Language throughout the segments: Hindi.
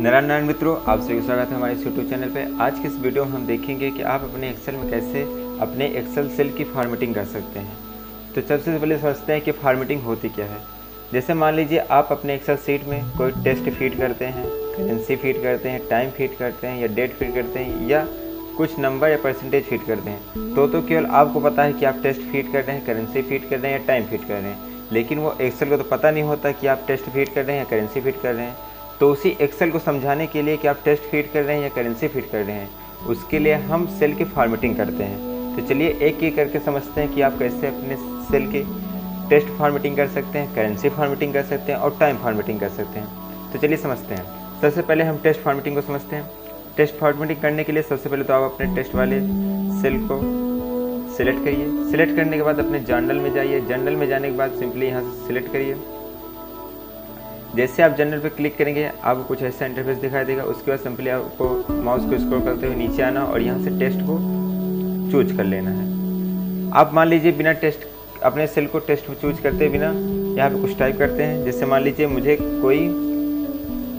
नारायण मित्रों, आप सभी का स्वागत है हमारे इस यूट्यूब चैनल पे। आज के इस वीडियो में हम देखेंगे कि आप अपने एक्सेल में कैसे अपने एक्सेल सेल की फॉर्मेटिंग कर सकते हैं। तो सबसे पहले समझते हैं कि फॉर्मेटिंग होती क्या है। जैसे मान लीजिए आप अपने एक्सेल सीट में कोई टेस्ट फीड करते हैं, करेंसी फीड करते हैं, टाइम फीड करते हैं या डेट फीड करते हैं या कुछ नंबर या परसेंटेज फीड करते हैं। तो केवल आपको पता है कि आप टेस्ट फीड कर रहे हैं, करेंसी फीड कर रहे हैं या टाइम फीड कर रहे हैं, लेकिन वो एक्सेल को तो पता नहीं होता कि आप टेस्ट फीड कर रहे हैं या करेंसी फीड कर रहे हैं। तो उसी एक्सेल को समझाने के लिए कि आप टेस्ट फीड कर रहे हैं या करेंसी फीड कर रहे हैं, उसके लिए हम सेल की फॉर्मेटिंग करते हैं। तो चलिए एक एक करके समझते हैं कि आप कैसे अपने सेल की टेस्ट फॉर्मेटिंग कर सकते हैं, करेंसी फॉर्मेटिंग कर सकते हैं और टाइम फॉर्मेटिंग कर सकते हैं। तो चलिए समझते हैं। सबसे पहले हम टेस्ट फॉर्मेटिंग को समझते हैं। टेस्ट फॉर्मेटिंग करने के लिए सबसे पहले तो आप अपने टेस्ट वाले सेल को सिलेक्ट करिए। सिलेक्ट करने के बाद अपने जर्नल में जाइए। जर्नल में जाने के बाद सिंपली यहाँ से सिलेक्ट करिए। जैसे आप जर्नल पे क्लिक करेंगे आपको कुछ ऐसा इंटरफेस दिखाई देगा। उसके बाद सिंपली आपको माउस को स्क्रॉल करते हुए नीचे आना और यहाँ से टेस्ट को चूज कर लेना है। आप मान लीजिए बिना टेस्ट अपने सेल को टेस्ट चूज करते बिना यहाँ पे कुछ टाइप करते हैं। जैसे मान लीजिए मुझे कोई,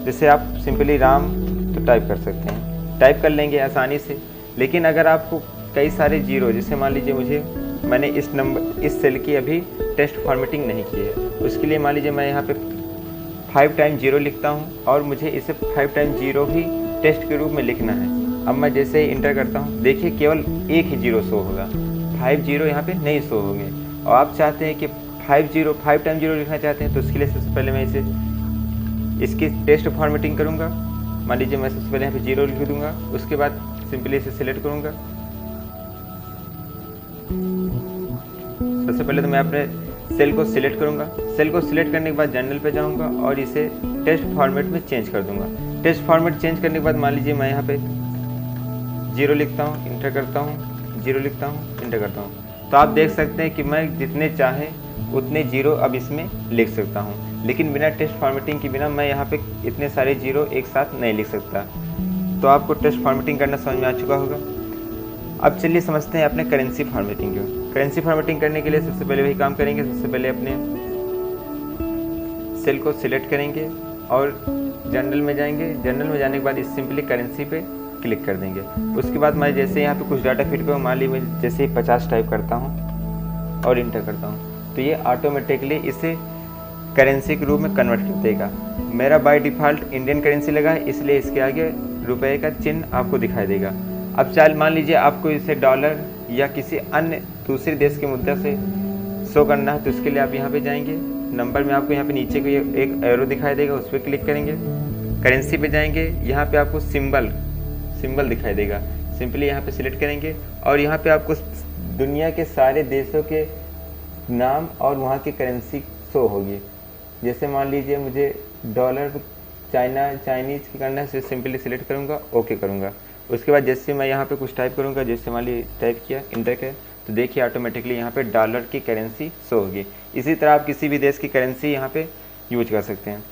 जैसे आप सिंपली राम तो टाइप कर सकते हैं, टाइप कर लेंगे आसानी से। लेकिन अगर आपको कई सारे जीरो, जैसे मान लीजिए मैंने इस सेल की अभी टेस्ट फॉर्मेटिंग नहीं की है, उसके लिए मान लीजिए मैं यहाँ पे 5 टाइम 0 लिखता हूँ और मुझे इसे 5 टाइम 0 ही टेस्ट के रूप में लिखना है। अब मैं जैसे ही इंटर करता हूँ, देखिए केवल एक ही 0 शो होगा, 5 0 यहाँ पे नहीं शो होंगे। और आप चाहते हैं कि 5 टाइम 0 लिखना चाहते हैं, तो उसके लिए सबसे पहले मैं इसकी टेस्ट फॉर्मेटिंग करूँगा। मान लीजिए मैं सबसे पहले यहाँ पे 0 लिख दूँगा, उसके बाद सिंपली इसे सिलेक्ट करूँगा। सबसे पहले तो मैं अपने सेल को सिलेक्ट करूंगा। सेल को सिलेक्ट करने के बाद जर्नल पे जाऊंगा और इसे टेस्ट फॉर्मेट में चेंज कर दूंगा। टेस्ट फॉर्मेट चेंज करने के बाद मान लीजिए मैं यहाँ पे 0 लिखता हूँ, इंटर करता हूँ, 0 लिखता हूँ, इंटर करता हूँ। तो आप देख सकते हैं कि मैं जितने चाहे उतने 0 अब इसमें लिख सकता हूँ, लेकिन बिना टेस्ट फॉर्मेटिंग के बिना मैं यहाँ पे इतने सारे 0 एक साथ नहीं लिख सकता। तो आपको टेस्ट फॉर्मेटिंग करना समझ में आ चुका होगा। अब चलिए समझते हैं अपने करेंसी फॉर्मेटिंग को। करेंसी फॉर्मेटिंग करने के लिए सबसे पहले वही काम करेंगे। सबसे पहले अपने सेल को सिलेक्ट करेंगे और जर्नल में जाएंगे। जर्नल में जाने के बाद इस सिंपली करेंसी पे क्लिक कर देंगे। उसके बाद मैं जैसे यहाँ पे कुछ डाटा फिट करूँ, मान लीजिए मैं जैसे ही 50 टाइप करता हूँ और इंटर करता हूँ, तो ये ऑटोमेटिकली इसे करेंसी के रूप में कन्वर्ट कर देगा। मेरा बाय डिफ़ॉल्ट इंडियन करेंसी लगा है, इसलिए इसके आगे रुपये का चिन्ह आपको दिखाई देगा। अब मान लीजिए आपको इसे डॉलर या किसी अन्य दूसरे देश के मुद्रा से शो करना है, तो उसके लिए आप यहाँ पे जाएंगे। नंबर में आपको यहाँ पे नीचे को एक एरो दिखाई देगा, उस पर क्लिक करेंगे। करेंसी पे जाएंगे, यहाँ पे आपको सिंबल दिखाई देगा, सिंपली यहाँ पे सिलेक्ट करेंगे और यहाँ पे आपको दुनिया के सारे देशों के नाम और वहाँ की करेंसी शो होगी। जैसे मान लीजिए मुझे डॉलर चाइनीज़ की करना है, सिंपली सिलेक्ट करूँगा, ओके करूँगा। उसके बाद जैसे मैं यहाँ पे कुछ टाइप करूँगा, जैसे मान लीजिए टाइप किया, इंटर किया, तो देखिए ऑटोमेटिकली यहाँ पे डॉलर की करेंसी शो होगी। इसी तरह आप किसी भी देश की करेंसी यहाँ पे यूज कर सकते हैं।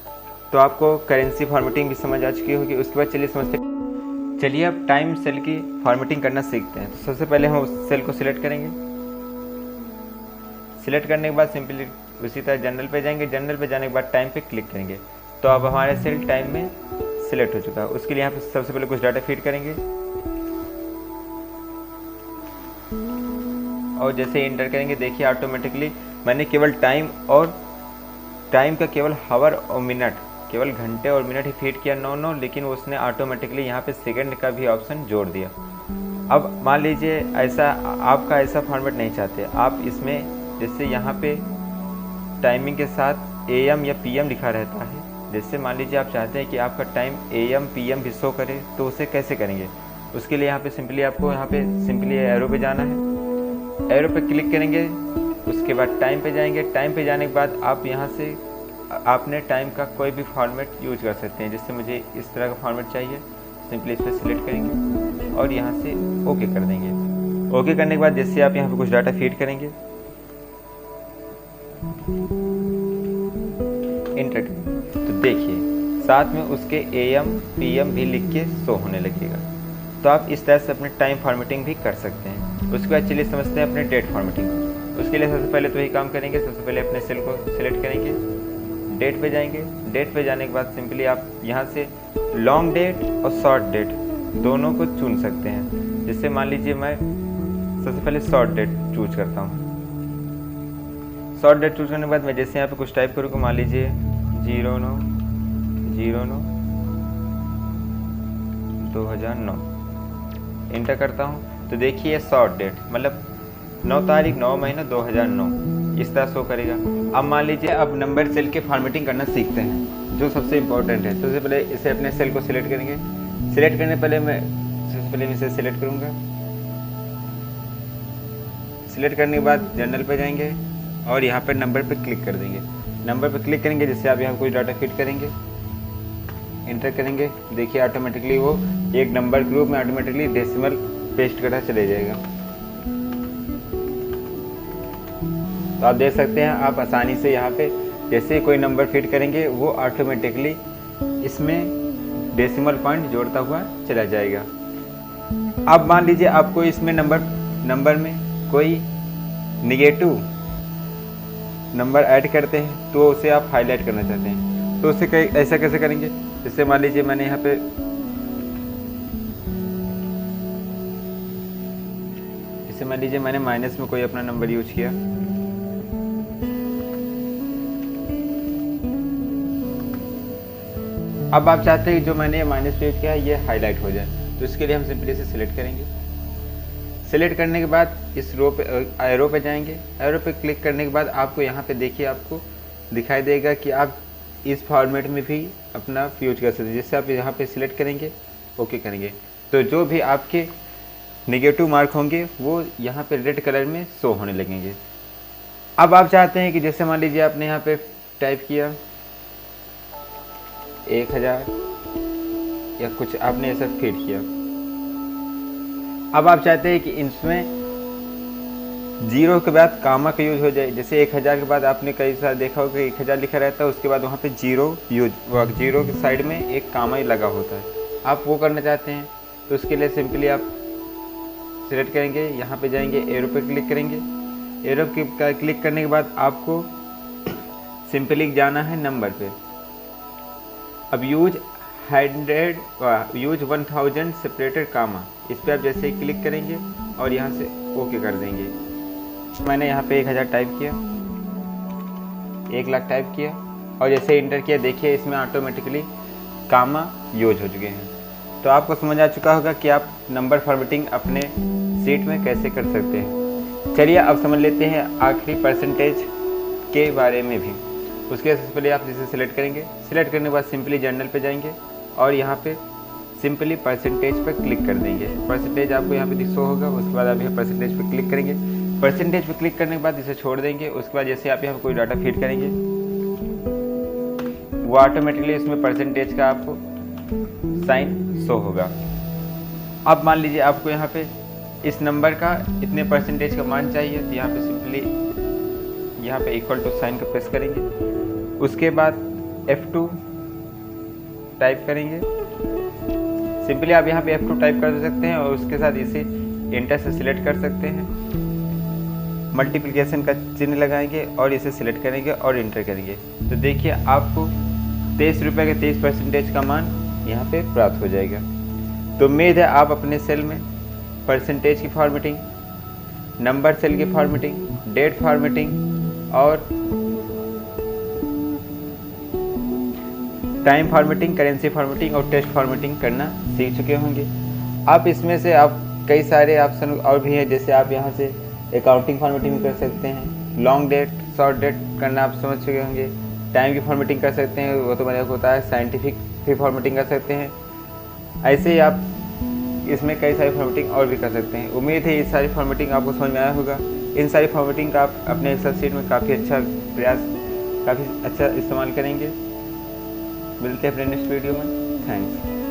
तो आपको करेंसी फॉर्मेटिंग भी समझ आ चुकी होगी। उसके बाद चलिए अब टाइम सेल की फॉर्मेटिंग करना सीखते हैं। तो सबसे पहले हम उस सेल को सिलेक्ट करेंगे। सिलेक्ट करने के बाद सिंपली उसी तरह जर्नल पे जाएंगे। जर्नल पे जाने के बाद टाइम पे क्लिक करेंगे, तो अब हमारा सेल टाइम में सिलेक्ट हो चुका है। उसके लिए यहाँ पे सबसे पहले कुछ डाटा फीड करेंगे और जैसे इंटर करेंगे, देखिए ऑटोमेटिकली मैंने केवल टाइम का केवल हावर और मिनट, केवल घंटे और मिनट ही फीड किया, नो, लेकिन उसने ऑटोमेटिकली यहाँ पे सेकंड का भी ऑप्शन जोड़ दिया। अब मान लीजिए आपका ऐसा फॉर्मेट नहीं चाहते आप, इसमें जैसे यहाँ पे टाइमिंग के साथ AM या PM लिखा रहता है। जैसे मान लीजिए आप चाहते हैं कि आपका टाइम AM PM भी शो करे, तो उसे कैसे करेंगे? उसके लिए यहाँ पे सिंपली आपको यहाँ पे सिंपली एरो पे जाना है। एरो पे क्लिक करेंगे, उसके बाद टाइम पे जाएंगे। टाइम पे जाने के बाद आप यहाँ से आपने टाइम का कोई भी फॉर्मेट यूज कर सकते हैं। जैसे मुझे इस तरह का फॉर्मेट चाहिए, सिंपली इस पर सिलेक्ट करेंगे और यहाँ से ओके कर देंगे। ओके करने के बाद जैसे आप यहाँ पे कुछ डाटा फीड करेंगे, इंटर करेंगे, तो देखिए साथ में उसके AM PM भी लिख के शो होने लगेगा। तो आप इस तरह से अपने टाइम फॉर्मेटिंग भी कर सकते हैं। उसके बाद चलिए समझते हैं अपने डेट फॉर्मेटिंग। उसके लिए सबसे पहले तो यही काम करेंगे। सबसे पहले अपने सेल को सिलेक्ट करेंगे, डेट पे जाएंगे। डेट पे जाने के बाद सिंपली आप यहाँ से लॉन्ग डेट और शॉर्ट डेट दोनों को चुन सकते हैं। जिससे मान लीजिए मैं सबसे पहले शॉर्ट डेट चूज करता हूँ। शॉर्ट डेट चूज करने के बाद मैं जैसे यहाँ पे कुछ टाइप करूँगा, मान लीजिए 09/09/2009 इंटर करता हूँ। तो देखिए शॉर्ट डेट मतलब 9 तारीख 9 महीना 2009 इस तरह शो करेगा। अब मान लीजिए अब नंबर सेल के फॉर्मेटिंग करना सीखते हैं, जो सबसे इम्पोर्टेंट है। सबसे पहले इसे अपने सेल को सिलेक्ट करेंगे। सिलेक्ट करने पहले मैं इसे सिलेक्ट करूँगा। सिलेक्ट करने के बाद जनरल पे जाएंगे और यहाँ पर नंबर पे क्लिक कर देंगे। नंबर पे क्लिक करेंगे, जैसे आप यहाँ कोई डाटा फिट करेंगे, इंटर करेंगे। देखिए ऑटोमेटिकली वो एक नंबर के रूप में ऑटोमेटिकली डेसिमल पेस्ट करता चले जाएगा। तो आप देख सकते हैं, आप आसानी से यहाँ पे जैसे कोई नंबर फिट करेंगे वो ऑटोमेटिकली इसमें डेसिमल पॉइंट जोड़ता हुआ चला जाएगा। अब मान लीजिए आपको इसमें नंबर में कोई निगेटिव नंबर ऐड करते हैं, तो उसे आप हाईलाइट करना चाहते हैं, तो उसे ऐसा कैसे करेंगे। जैसे मान लीजिए मैंने यहाँ पे मैंने माइनस में कोई अपना नंबर यूज किया। अब आप चाहते हैं जो मैंने माइनस यूज किया है ये हाईलाइट हो जाए, तो इसके लिए हम सिंपली इसे सिलेक्ट करेंगे। सिलेक्ट करने के बाद इस रो पे एरो पे जाएंगे। एरो पे क्लिक करने के बाद आपको यहाँ पे देखिए आपको दिखाई देगा कि आप इस फॉर्मेट में भी अपना यूज कर सकते हैं। जैसे आप यहाँ पे सिलेक्ट करेंगे, ओके करेंगे, तो जो भी आपके नेगेटिव मार्क होंगे वो यहाँ पे रेड कलर में शो होने लगेंगे। अब आप चाहते हैं कि जैसे मान लीजिए आपने यहाँ पे टाइप किया 1000 या कुछ आपने ऐसा फिट किया। अब आप चाहते हैं कि इसमें 0 के बाद कामा का यूज हो जाए। जैसे 1000 के बाद आपने कई साल देखा होगा 1000 लिखा रहता है, उसके बाद वहाँ पे 0 के साइड में एक कामा ही लगा होता है। आप वो करना चाहते हैं तो उसके लिए सिंपली आप सिलेक्ट करेंगे, यहाँ पे जाएंगे, एरो पे क्लिक करेंगे। एरो पे क्लिक करने के बाद आपको सिंपली जाना है नंबर पे। अब यूज 1000 सेपरेटेड कामा, इस पर आप जैसे ही क्लिक करेंगे और यहाँ से ओके कर देंगे। मैंने यहाँ पे 1000 टाइप किया, 1 लाख टाइप किया और जैसे इंटर किया, देखिए इसमें ऑटोमेटिकली कामा यूज हो चुके हैं। तो आपको समझ आ चुका होगा कि आप नंबर फॉर्मेटिंग अपने सीट में कैसे कर सकते हैं। चलिए अब समझ लेते हैं आखिरी परसेंटेज के बारे में भी। उसके पहले आप इसे सिलेक्ट करेंगे। सिलेक्ट करने के बाद सिंपली जर्नल पे जाएंगे और यहाँ पे सिंपली परसेंटेज पर क्लिक कर देंगे। परसेंटेज आपको यहाँ पे शो होगा, उसके बाद आप यहाँ परसेंटेज पे क्लिक करेंगे। परसेंटेज पे क्लिक करने के बाद इसे छोड़ देंगे। उसके बाद जैसे आप यहाँ कोई डाटा फीड करेंगे वो ऑटोमेटिकली इसमें परसेंटेज का आपको साइन शो होगा। अब मान लीजिए आपको यहाँ पे इस नंबर का इतने परसेंटेज का मान चाहिए, तो यहाँ पे सिंपली यहाँ पे इक्वल टू साइन का प्रेस करेंगे। उसके बाद F2 टाइप करेंगे। सिंपली आप यहाँ पे F2 टाइप कर सकते हैं और उसके साथ इसे एंटर से सिलेक्ट कर सकते हैं। मल्टीप्लिकेशन का चिन्ह लगाएंगे और इसे सिलेक्ट करेंगे और इंटर करेंगे। तो देखिए आपको 23 रुपये के 23% का मान यहाँ पे प्राप्त हो जाएगा। तो उम्मीद है आप अपने सेल में परसेंटेज की फॉर्मेटिंग, नंबर सेल की फॉर्मेटिंग, डेट फॉर्मेटिंग और टाइम फॉर्मेटिंग, करेंसी फॉर्मेटिंग और टेक्स्ट फॉर्मेटिंग करना सीख चुके होंगे। आप इसमें से आप कई सारे ऑप्शन और भी हैं, जैसे आप यहाँ से अकाउंटिंग फॉर्मेटिंग भी कर सकते हैं, लॉन्ग डेट शॉर्ट डेट करना आप समझ चुके होंगे, टाइम की फॉर्मेटिंग कर सकते हैं, वो तो मेरे को होता है, साइंटिफिक भी फॉर्मेटिंग कर सकते हैं। ऐसे ही आप इसमें कई सारी फॉर्मेटिंग और भी कर सकते हैं। उम्मीद है ये सारी फॉर्मेटिंग आपको समझ में आया होगा। इन सारी फॉर्मेटिंग का आप अपने एक्सेल शीट में काफ़ी अच्छा इस्तेमाल करेंगे। मिलते हैं अपने नेक्स्ट वीडियो में। थैंक्स।